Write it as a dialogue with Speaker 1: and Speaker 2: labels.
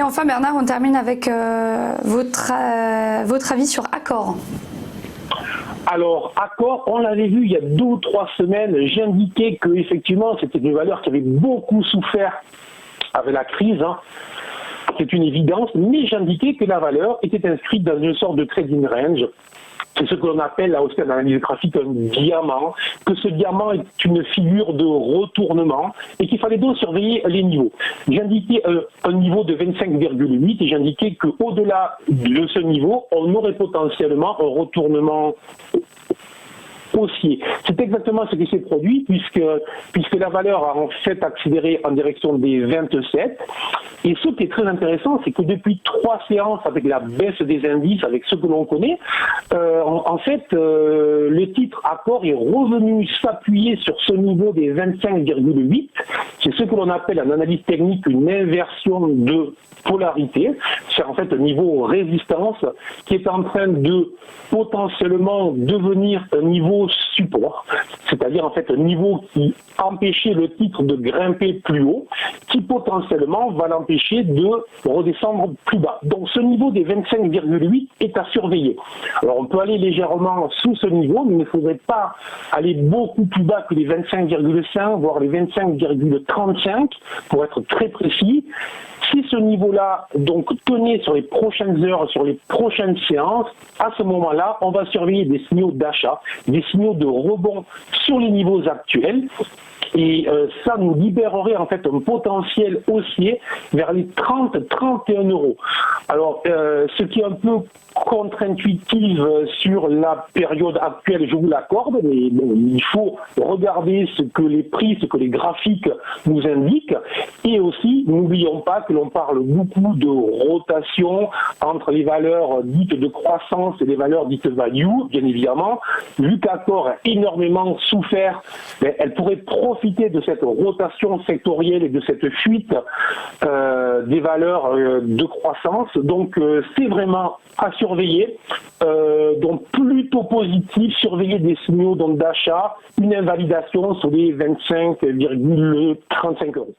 Speaker 1: enfin Bernard, on termine avec votre avis sur Accor.
Speaker 2: Alors, Accor, on l'avait vu il y a 2 ou 3 semaines, j'indiquais que effectivement c'était une valeur qui avait beaucoup souffert avec la crise, hein. C'est une évidence, mais j'indiquais que la valeur était inscrite dans une sorte de trading range. C'est ce que l'on appelle là aussi dans l'analyse graphique un diamant, que ce diamant est une figure de retournement et qu'il fallait donc surveiller les niveaux. J'indiquais un niveau de 25,8 et j'indiquais qu'au-delà de ce niveau, on aurait potentiellement un retournement haussier. C'est exactement ce qui s'est produit puisque la valeur a en fait accéléré en direction des 27. Et ce qui est très intéressant, c'est que depuis 3 séances avec la baisse des indices, avec ce que l'on connaît, en fait, le titre Accor est revenu s'appuyer sur ce niveau des 25,8. C'est ce que l'on appelle en analyse technique une inversion de polarité. C'est en fait un niveau résistance qui est en train de potentiellement devenir un niveau support, c'est-à-dire en fait un niveau qui empêchait le titre de grimper plus haut, qui potentiellement va l'empêcher de redescendre plus bas. Donc ce niveau des 25,8 est à surveiller. Alors on peut aller légèrement sous ce niveau, mais il ne faudrait pas aller beaucoup plus bas que les 25,5, voire les 25,35 pour être très précis. Si ce niveau-là donc tenait sur les prochaines heures, sur les prochaines séances, à ce moment-là, on va surveiller des signaux d'achat, des signaux de rebond sur les niveaux actuels. Et ça nous libérerait en fait un potentiel haussier vers les 30-31 euros. Alors, ce qui est un peu contre-intuitif sur la période actuelle, je vous l'accorde, mais bon, il faut regarder ce que les prix, ce que les graphiques nous indiquent. Et aussi, n'oublions pas que l'on parle beaucoup de rotation entre les valeurs dites de croissance et les valeurs dites value, bien évidemment. Vu qu'Accor a énormément souffert, elle pourrait profiter de cette rotation sectorielle et de cette fuite des valeurs de croissance. Donc c'est vraiment à surveiller, donc plutôt positif, surveiller des signaux d'achat, une invalidation sur les 25,35 euros.